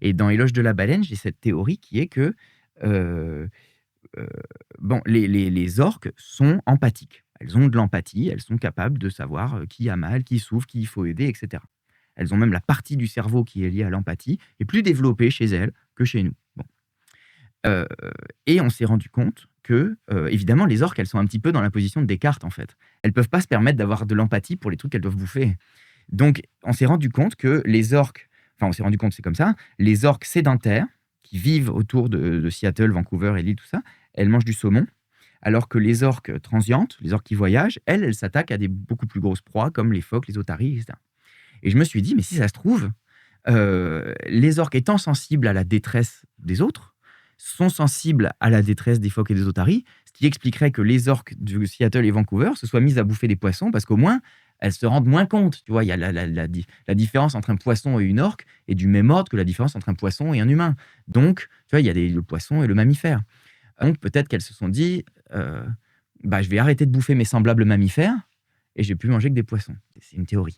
Et dans Éloge de la baleine, j'ai cette théorie qui est que, heu bon, les orques sont empathiques. Elles ont de l'empathie, elles sont capables de savoir, qui a mal, qui souffre, qui il faut aider et cetera. Elles ont même la partie du cerveau qui est liée à l'empathie est plus développée chez elles que chez nous. Bon, heu et on s'est rendu compte que, évidemment, les orques, elles sont un petit peu dans la position de Descartes, en fait. Elles peuvent pas se permettre d'avoir de l'empathie pour les trucs qu'elles doivent bouffer. Donc on s'est rendu compte que les orques enfin, on s'est rendu compte, c'est comme ça, les orques sédentaires qui vivent autour de Seattle, Vancouver et l'île, tout ça, elles mangent du saumon, alors que les orques transientes, les orques qui voyagent, elles s'attaquent à des beaucoup plus grosses proies comme les phoques, les otaries et cetera. Et je me suis dit: «Mais si ça se trouve, les orques étant sensibles à la détresse des autres, sont sensibles à la détresse des phoques et des otaries», ce qui expliquerait que les orques de Seattle et Vancouver se soient mises à bouffer des poissons parce qu'au moins, elles se rendent moins compte. Tu vois? Il y a la différence entre un poisson et une orque est du même ordre que la différence entre un poisson et un humain. Donc, tu vois, il y a le poisson et le mammifère. Donc peut-être qu'elles se sont dit, «Bah, je vais arrêter de bouffer mes semblables mammifères et je vais plus manger que des poissons». C'est une théorie.